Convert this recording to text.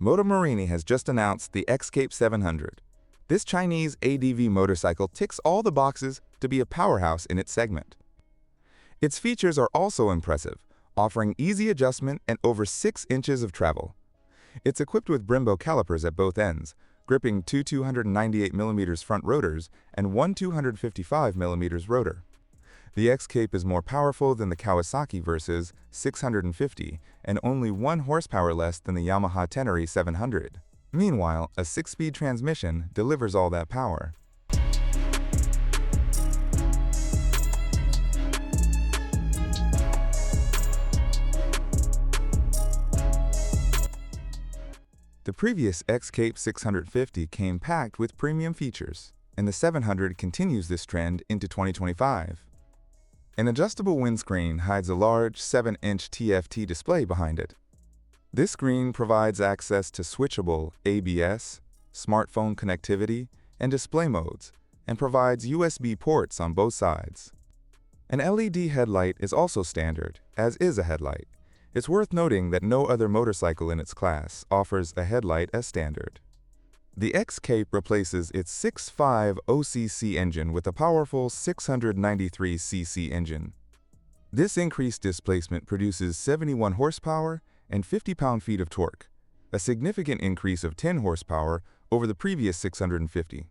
MOTO MORINI has just announced the XCAPE 700. This Chinese ADV motorcycle ticks all the boxes to be a powerhouse in its segment. Its features are also impressive, offering easy adjustment and over 6 inches of travel. It's equipped with Brembo calipers at both ends, gripping two 298mm front rotors and one 255mm rotor. The XCAPE is more powerful than the Kawasaki Versys 650 and only 1 horsepower less than the Yamaha Tenere 700. Meanwhile, a 6-speed transmission delivers all that power. The previous XCAPE 650 came packed with premium features, and the 700 continues this trend into 2025. An adjustable windscreen hides a large 7-inch TFT display behind it. This screen provides access to switchable ABS, smartphone connectivity, and display modes, and provides USB ports on both sides. An LED headlight is also standard, as is a headlight. It's worth noting that no other motorcycle in its class offers a headlight as standard. The XCAPE replaces its 6.5 OCC engine with a powerful 693cc engine. This increased displacement produces 71 horsepower and 50 pound-feet of torque, a significant increase of 10 horsepower over the previous 650.